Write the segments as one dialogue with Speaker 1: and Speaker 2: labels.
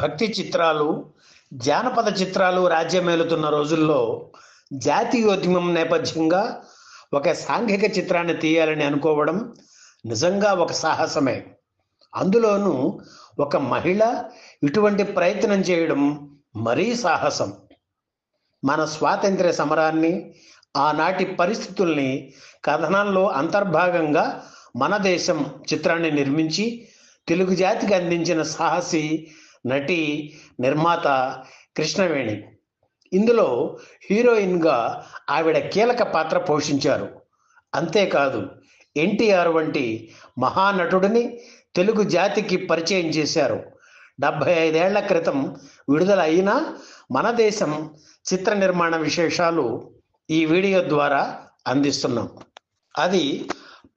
Speaker 1: భక్తి చిత్రాలు, జానపద చిత్రాలు రాజ్యమేలుతున్న రోజుల్లో జాతీయోద్యమం నేపథ్యంగా ఒక సాంఘిక చిత్రాన్ని తీయాలని అనుకోవడం నిజంగా ఒక సాహసమే. అందులోనూ ఒక మహిళ ఇటువంటి ప్రయత్నం చేయడం మరీ సాహసం. మన స్వాతంత్ర్య సమరాన్ని, ఆనాటి పరిస్థితుల్ని కథనంలో అంతర్భాగంగా మన దేశం చిత్రాన్ని నిర్మించి తెలుగు జాతికి అందించిన సాహసి నటి, నిర్మాత కృష్ణవేణి. ఇందులో హీరోయిన్గా ఆవిడ కీలక పాత్ర పోషించారు. అంతేకాదు ఎన్టీఆర్ వంటి మహానటుడిని తెలుగు జాతికి పరిచయం చేశారు. 75 ఏళ్ల క్రితం విడుదల అయిన మన దేశం చిత్ర నిర్మాణ విశేషాలు ఈ వీడియో ద్వారా అందిస్తున్నాం. అది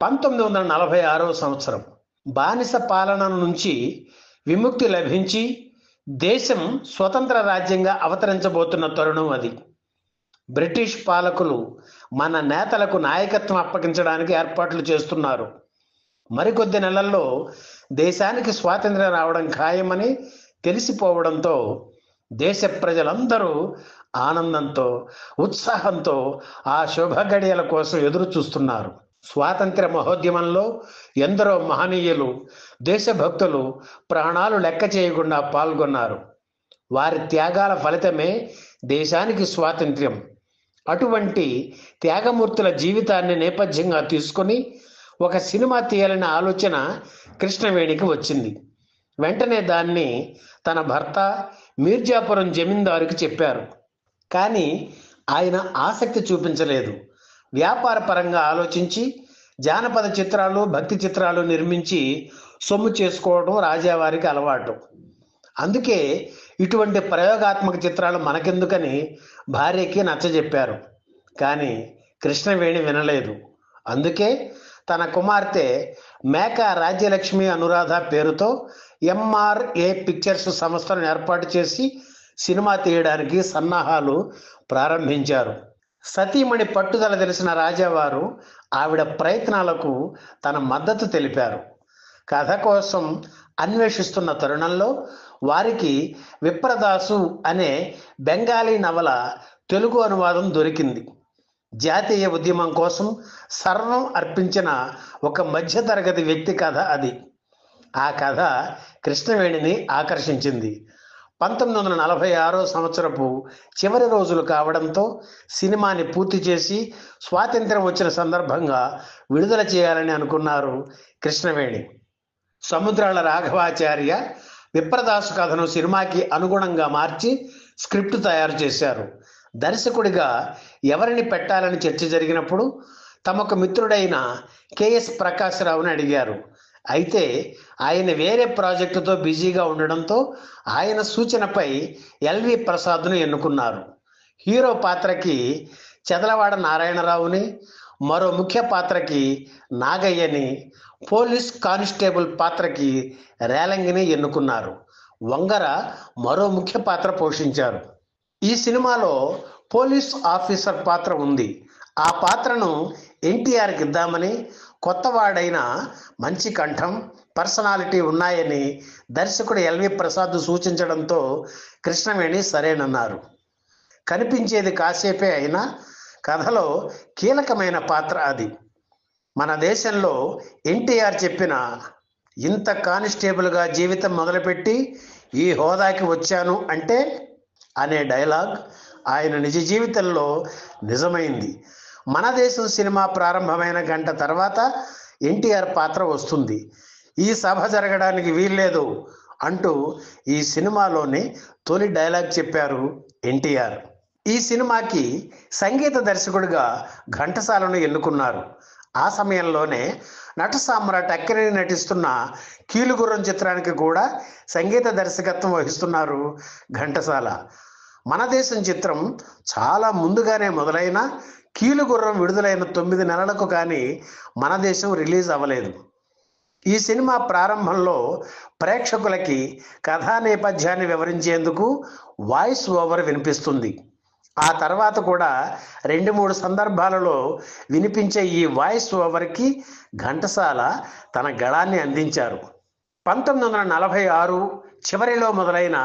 Speaker 1: 1946వ సంవత్సరం. బానిస పాలన నుంచి విముక్తి లభించి దేశం స్వతంత్ర రాజ్యంగా అవతరించబోతున్న తరుణం అది. బ్రిటిష్ పాలకులు మన నేతలకు నాయకత్వం అప్పగించడానికి ఏర్పాట్లు చేస్తున్నారు. మరికొద్ది నెలల్లో దేశానికి స్వాతంత్ర్యం రావడం ఖాయమని తెలిసిపోవడంతో దేశ ప్రజలందరూ ఆనందంతో, ఉత్సాహంతో ఆ శుభ గడియల కోసం ఎదురు చూస్తున్నారు. స్వాతంత్ర్య మహోద్యమంలో ఎందరో మహనీయులు, దేశభక్తులు ప్రాణాలు లెక్క చేయకుండా పాల్గొన్నారు. వారి త్యాగాల ఫలితమే దేశానికి స్వాతంత్ర్యం. అటువంటి త్యాగమూర్తుల జీవితాన్ని నేపథ్యంగా తీసుకొని ఒక సినిమా తీయాలనే ఆలోచన కృష్ణవేణికి వచ్చింది. వెంటనే దాన్ని తన భర్త మీర్జాపురం జమీందారుకి చెప్పారు. కానీ ఆయన ఆసక్తి చూపించలేదు. వ్యాపార పరంగా ఆలోచించి జానపద చిత్రాలు, భక్తి చిత్రాలు నిర్మించి సొమ్ము చేసుకోవడం రాజావారికి అలవాటు. అందుకే ఇటువంటి ప్రయోగాత్మక చిత్రాలు మనకెందుకని భార్యకి నచ్చజెప్పారు. కానీ కృష్ణవేణి వినలేదు. అందుకే తన కుమార్తె మేకా రాజ్యలక్ష్మి అనురాధ పేరుతో ఎంఆర్ఏ పిక్చర్స్ సంస్థను ఏర్పాటు చేసి సినిమా తీయడానికి సన్నాహాలు ప్రారంభించారు. సతీమణి పట్టుదల తెలిసిన రాజావారు ఆవిడ ప్రయత్నాలకు తన మద్దతు తెలిపారు. కథ కోసం అన్వేషిస్తున్న తరుణంలో వారికి విప్రదాసు అనే బెంగాలీ నవల తెలుగు అనువాదం దొరికింది. జాతీయ ఉద్యమం కోసం సర్వం అర్పించిన ఒక మధ్యతరగతి వ్యక్తి కథ అది. ఆ కథ కృష్ణవేణిని ఆకర్షించింది. 1946వ సంవత్సరపు చివరి రోజులు కావడంతో సినిమాని పూర్తి చేసి స్వాతంత్ర్యం వచ్చిన సందర్భంగా విడుదల చేయాలని అనుకున్నారు కృష్ణవేణి. సముద్రాల రాఘవాచార్య విప్రదాసు కథను సినిమాకి అనుగుణంగా మార్చి స్క్రిప్ట్ తయారు చేశారు. దర్శకుడిగా ఎవరిని పెట్టాలని చర్చ జరిగినప్పుడు తమకు మిత్రుడైన కెఎస్ ప్రకాశ్రావుని అడిగారు. అయితే ఆయన వేరే ప్రాజెక్టుతో బిజీగా ఉండడంతో ఆయన సూచనపై ఎల్వి ప్రసాద్ను ఎన్నుకున్నారు. హీరో పాత్రకి చెదలవాడ నారాయణరావుని, మరో ముఖ్య పాత్రకి నాగయ్యని, పోలీస్ కానిస్టేబుల్ పాత్రకి రేలంగిని ఎన్నుకున్నారు. వంగర మరో ముఖ్య పాత్ర పోషించారు. ఈ సినిమాలో పోలీస్ ఆఫీసర్ పాత్ర ఉంది. ఆ పాత్రను ఎన్టీఆర్కి ఇద్దామని, కొత్తవాడైన మంచి కంఠం, పర్సనాలిటీ ఉన్నాయని దర్శకుడు ఎల్వి ప్రసాద్ సూచించడంతో కృష్ణవేణి సరేనన్నారు. కనిపించేది కాసేపే అయినా కథలో కీలకమైన పాత్ర అది. మన దేశంలో ఎన్టీఆర్ చెప్పిన ఇంత కానిస్టేబుల్గా జీవితం మొదలుపెట్టి ఈ హోదాకి వచ్చాను అంటే అనే డైలాగ్ ఆయన నిజ జీవితంలో నిజమైంది. మన దేశం సినిమా ప్రారంభమైన గంట తర్వాత ఎన్టీఆర్ పాత్ర వస్తుంది. ఈ సభ జరగడానికి వీల్లేదు అంటూ ఈ సినిమాలోని తొలి డైలాగ్ చెప్పారు ఎన్టీఆర్. ఈ సినిమాకి సంగీత దర్శకుడిగా ఘంటసాలను ఎన్నుకున్నారు. ఆ సమయంలోనే నట సామ్రాట్ అక్కినేని నటిస్తున్న కీలుగుర్రం చిత్రానికి కూడా సంగీత దర్శకత్వం వహిస్తున్నారు ఘంటసాల. మన దేశం చిత్రం చాలా ముందుగానే మొదలైన కీలుగుర్రం విడుదలైన 9 నెలలకు కానీ మన దేశం రిలీజ్ అవ్వలేదు. ఈ సినిమా ప్రారంభంలో ప్రేక్షకులకి కథా నేపథ్యాన్ని వివరించేందుకు వాయిస్ ఓవర్ వినిపిస్తుంది. ఆ తర్వాత కూడా 2-3 సందర్భాలలో వినిపించే ఈ వాయిస్ ఓవర్కి ఘంటసాల తన గళాన్ని అందించారు. 1946 చివరిలో మొదలైన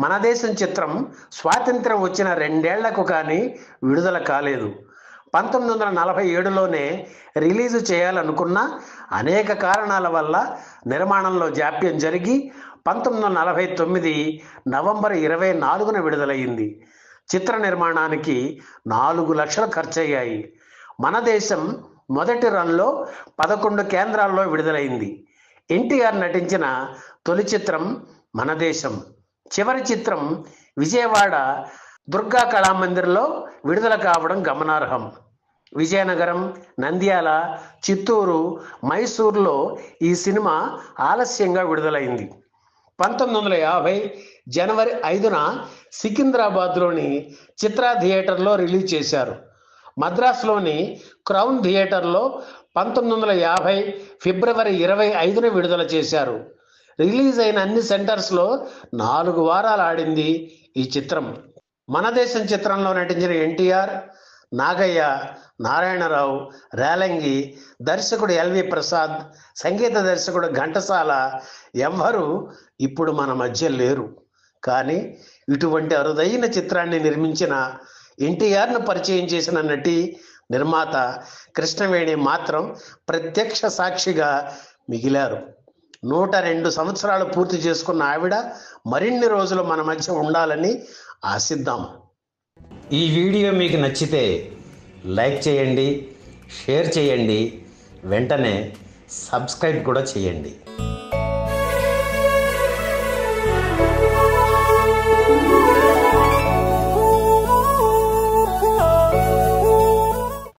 Speaker 1: మన దేశం చిత్రం స్వాతంత్ర్యం వచ్చిన 2 ఏళ్లకు కానీ విడుదల కాలేదు. 1947లోనే రిలీజు చేయాలనుకున్న అనేక కారణాల వల్ల నిర్మాణంలో జాప్యం జరిగి 1949 నవంబర్ 24న విడుదలయ్యింది. చిత్ర నిర్మాణానికి 4 లక్షలు ఖర్చయ్యాయి. మన దేశం మొదటి రన్లో 11 కేంద్రాల్లో విడుదలైంది. ఎన్టీఆర్ నటించిన తొలి చిత్రం మన దేశం. చివరి చిత్రం విజయవాడ దుర్గా కళామందిర్లో విడుదల కావడం గమనార్హం. విజయనగరం, నంద్యాల, చిత్తూరు, మైసూర్లో ఈ సినిమా ఆలస్యంగా విడుదలైంది. 1950 జనవరి 5న సికింద్రాబాద్లోని చిత్రా థియేటర్లో రిలీజ్ చేశారు. మద్రాసులోని క్రౌన్ థియేటర్లో 1950 ఫిబ్రవరి 25న విడుదల చేశారు. రిలీజ్ అయిన అన్ని సెంటర్స్లో 4 వారాలు ఆడింది ఈ చిత్రం. మన దేశం చిత్రంలో నటించిన ఎన్టీఆర్, నాగయ్య, నారాయణరావు, రేలంగి, దర్శకుడు ఎల్వి ప్రసాద్, సంగీత దర్శకుడు ఘంటసాల ఎవ్వరూ ఇప్పుడు మన మధ్య లేరు. కానీ ఇటువంటి అరుదైన చిత్రాన్ని నిర్మించిన ఎన్టీఆర్ను పరిచయం చేసిన నటి, నిర్మాత కృష్ణవేణి మాత్రం ప్రత్యక్ష సాక్షిగా మిగిలారు. 102 సంవత్సరాలు పూర్తి చేసుకున్న ఆవిడ మరిన్ని రోజులు మన మధ్య ఉండాలని ఆశిద్దాం. ఈ వీడియో మీకు నచ్చితే లైక్ చేయండి, షేర్ చేయండి, వెంటనే సబ్స్క్రైబ్ కూడా చేయండి.